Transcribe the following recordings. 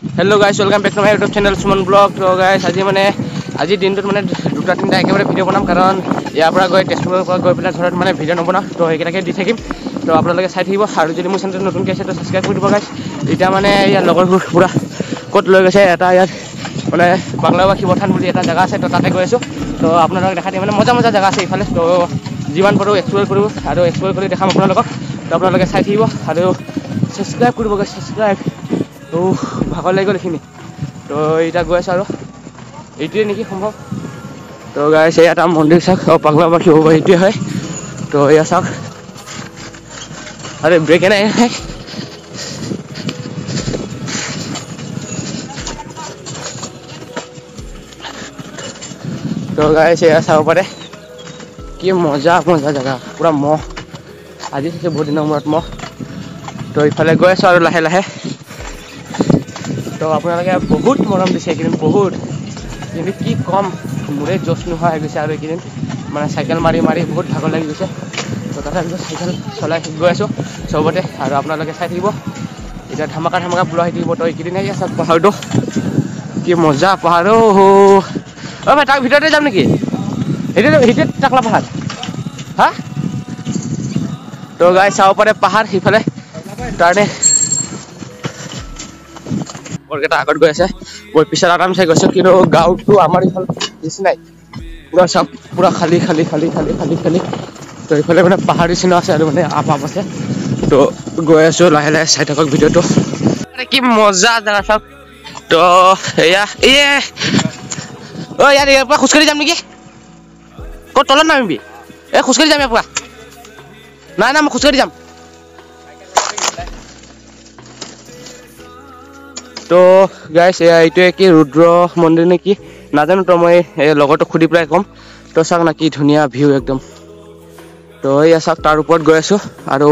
Hello guys welcome back to my YouTube channel Suman blog. तो guys আজি দিনটোত মানে দুটা তিনিটা একেবাৰে ভিডিঅ' বনাম, কাৰণ ইয়াৰ পৰা গৈ তেজপুৰৰ পৰা গৈ পেলাই ঘৰত মানে ভিডিঅ' নবনাওঁ। তো সেইকেইটাকে দি থাকিম, তো আপোনালোকে চাই থাকিব। আৰু যদি মোৰ চেনেলটো নতুনকৈ আছে তো ছাবস্ক্ৰাইব কৰি দিব গাইছ। এতিয়া মানে ইয়াৰ লগৰবোৰ পূৰা ক'ত লৈ গৈছে, এটা ইয়াত মানে বাংলাবাসী পথান বুলি এটা জেগা আছে, তো তাতে গৈ আছোঁ। তো আপোনালোকক দেখাই দিম, মানে মজা মজা জেগা আছে ইফালে। তো যিমান পাৰোঁ এক্সপ্ল'ৰ কৰোঁ আৰু এক্সপ্ল'ৰ কৰি দেখাম আপোনালোকক। তো আপোনালোকে চাই থাকিব আৰু ছাবস্ক্ৰাইব কৰিব গাইছ, ছাবস্ক্ৰাইব। তো ভাগৰ লাগি গ'ল এইখিনি। তো এতিয়া গৈ আছোঁ আৰু এইটোৱে নেকি সম্ভৱ। তো গাইছ এই এটা মন্দিৰ চাওক, পাগলাবাসী হ'ব এইটোৱে হয়। তো এয়া চাওক, আৰে ব্ৰেকে নাই। তো গাইছ এয়া চাব পাৰে, কি মজা মজা জেগা, পূৰা মহ আজি থাকে বহুত দিনৰ মূৰত মহ। তো ইফালে গৈ আছোঁ আৰু লাহে লাহে। তো আপোনালোকে বহুত মৰম দিছে এইকেইদিন, বহুত, কিন্তু কি ক'ম, মোৰে জোচ নোহোৱা হৈ গৈছে আৰু এইকেইদিন মানে চাইকেল মাৰি মাৰি বহুত ভাগৰ লাগি গৈছে। তো তথাপিতো চাইকেল চলাই গৈ আছোঁ চবতে, আৰু আপোনালোকে চাই থাকিব। এতিয়া ধামাকা ধামাকা বোলা হৈ থাকিব। তো এইকেইদিন আহি আছে পাহাৰটো, কি মজা পাহাৰ। অ' ভাই তাৰ ভিতৰতে যাম নেকি? সেইটোৱে টাকলা পাহাৰ হা। তো গাইছ চাব পাৰে পাহাৰ সিফালে কাৰণে বৰকেইটা আগত গৈ আছে, মই পিছত আৰামছে গৈছোঁ। কিন্তু গাঁৱটো আমাৰ ইফালে নিচিনাই পূৰা চাওক, পূৰা খালী খালী খালী খালী খালী খালী। তো এইফালে মানে পাহাৰ নিচিনা আছে আৰু মানে আপ আছে। তো গৈ আছোঁ লাহে লাহে, চাই থাকক ভিডিঅ'টো। কি মজা জেগা চাওক। তো এয়া ইয়াৰ পৰা খোজকাঢ়ি যাম নেকি? ক'ত তলত নামিবি? খোজকাঢ়ি যাম ইয়াৰ পৰা। নাই মই খোজকাঢ়ি যাম। তো গাইছ এইটোৱে কি ৰুদ্ৰ মন্দিৰ নে কি নাজানো। তো মই লগৰটো সুধি পেলাই ক'ম। তো চাওক না কি ধুনীয়া ভিউ একদম। তো এয়া চাওক, তাৰ ওপৰত গৈ আছোঁ আৰু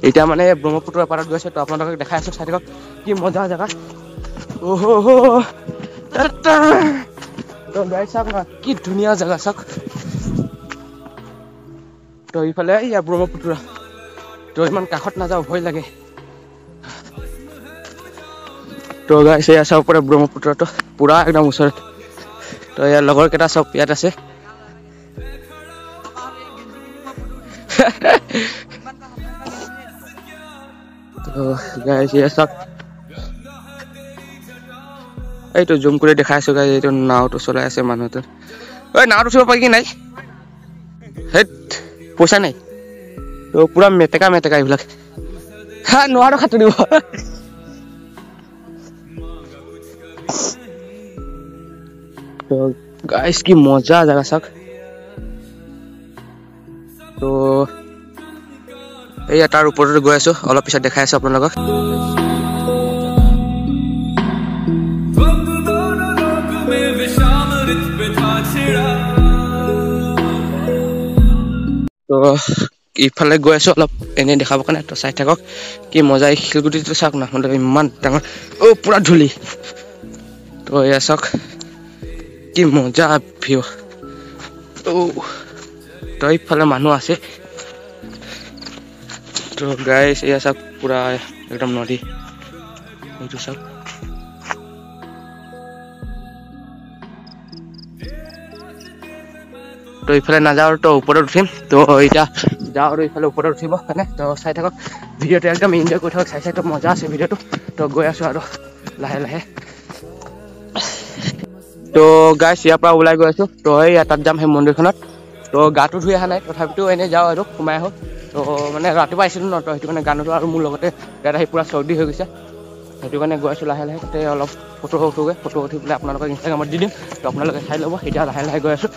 এতিয়া মানে ব্ৰহ্মপুত্ৰৰ পাৰত গৈ আছোঁ। তো আপোনালোকক দেখাই আছোঁ, চাই থাকক কি মজা জেগা। তো গাইছ চাওক না কি ধুনীয়া জেগা চাওক। তো ইফালে ইয়া ব্ৰহ্মপুত্ৰ, তো ইমান কাষত নাযাওঁ, ভয় লাগে। তো গাইছ এয়া চাব পাৰে ব্ৰহ্মপুত্ৰটো পূৰা একদম ওচৰত। তো ইয়াৰ লগৰ কেইটা চব ইয়াত আছে। তো গাইছ এয়া চাওক, এইটো জুম কৰি দেখাই আছোঁ গাইছ। এইটো নাওটো চলাই আছে মানুহটো। নাওটো উঠিব পাৰি কি নাই? সেই পইচা নাই। তো পূৰা মেটেকা মেটেকা এইবিলাক, নোৱাৰো সাঁতুৰিব। তো গাইছ কি মজা জেগা চাওক। তো এইয়া তাৰ ওপৰতে গৈ আছোঁ, অলপ পিছত দেখাই আছোঁ আপোনালোকক। তো ইফালে গৈ আছোঁ অলপ এনেই দেখাবৰ কাৰণে। তো চাই থাকক কি মজা। এই শিলগুটিটো চাওক না, মানে ইমান ডাঙৰ, পূৰা ধূলি। তো এয়া চাওক কি মজা ভিউ। তো ইফালে মানুহ আছে। তো গাইছ এয়া চাওক পূৰা একদম নদী, এইটো চাওক। তো ইফালে নাযাওঁ, তো ওপৰত উঠিম। তো এতিয়া যাওঁ আৰু ইফালে ওপৰত উঠিব কাৰণে। তো চাই থাকক ভিডিঅ'টো, একদম এনজয় কৰি থাকক, চাই তো মজা আছে ভিডিঅ'টো। তো গৈ আছোঁ আৰু লাহে লাহে। তো গাইছ ইয়াৰ পৰা ওলাই গৈ আছোঁ। তো এই তাত যাম সেই মন্দিৰখনত। তো গাটো ধুই অহা নাই, তথাপিতো এনেই যাওঁ আৰু সোমাই আহোঁ। তো মানে ৰাতিপুৱা আহিছিলোঁ ন, তো সেইটো কাৰণে গানটো আৰু মোৰ লগতে ইয়াত আহি পূৰা চৰ্দি হৈ গৈছে। সেইটো কাৰণে গৈ আছোঁ লাহে লাহে। তাতে অলপ ফটো উঠোগৈ, ফটো উঠি পেলাই আপোনালোকক ইনষ্টাগ্ৰামত দি দিম। তো আপোনালোকে চাই ল'ব। এতিয়া লাহে লাহে গৈ আছোঁ।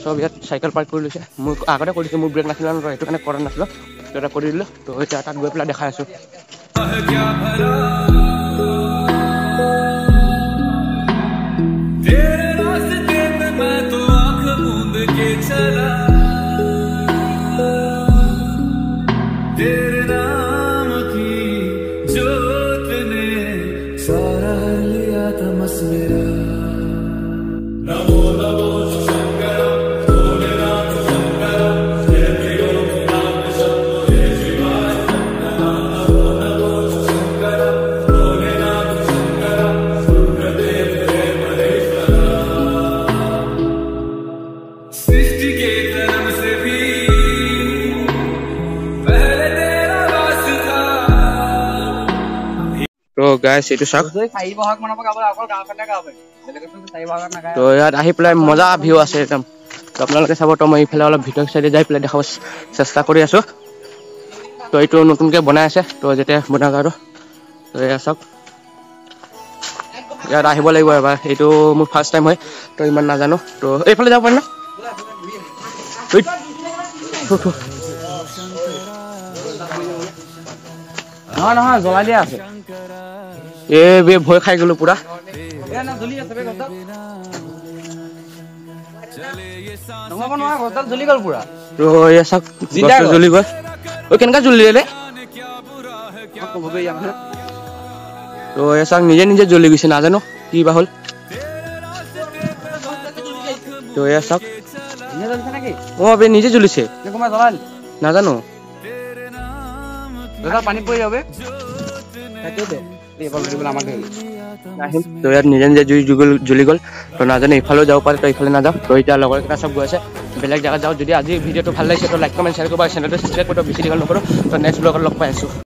চব ইয়াত চাইকেল পাৰ্ক কৰি লৈছে। মোৰ আগতে কৰি দিছোঁ, মোৰ ব্ৰেক নাছিলে ন, সেইটো কাৰণে কৰা নাছিলোঁ। তো এটা কৰি দিলোঁ। তো এতিয়া তাত গৈ পেলাই দেখাই আছোঁ। আছে এইটো চাওক তো ইয়াত আহি পেলাই মজা ভিউ আছে একদম তো আপোনালোকে চাব তো মই এইফালে অলপ ভিতৰৰ চাইডে যাই পেলাই দেখাব চেষ্টা কৰি আছো তো এইটো নতুনকৈ বনাই আছে তো যেতিয়া বনাওক আৰু তো এয়া চাওক ইয়াত আহিব লাগিব এবাৰ এইটো মোৰ ফাৰ্ষ্ট টাইম হয় তো ইমান নাজানো তো এইফালে যাব পাৰি ন নহয় নহয় জ্বলাই দিয়া আছে এই ভয় খাই গলো পুৰা জ্বলি গ'ল পুৰা তো এয়া চাওক জ্বলি গ'ল ঐ কেনেকুৱা জ্বলিলে তো এয়া চাওক নিজে নিজে জ্বলি গৈছে নাজানো কি বা হ'ল তো এয়া চাওক বে নিজে জ্বলিছে নাজানো পানী পৰি যাবে তো ইয়াত নিজে নিজে জ্বলি গ'ল তো নাজানো ইফালেও যাব পাৰে তো ইফালে নাযাওঁ তো এতিয়া লগৰকেইটা চব গৈ আছে বেলেগ জেগাত যাওঁ যদি আজি ভিডিঅ'টো ভাল লাগিছে তো লাইক কমেণ্ট শ্বেয়াৰ কৰিব চেনেলটো ছাবস্ক্ৰাইব কৰিব বেছি দীঘল নকৰোঁ তো নেক্সট ব্লগত লগ পাই আছোঁ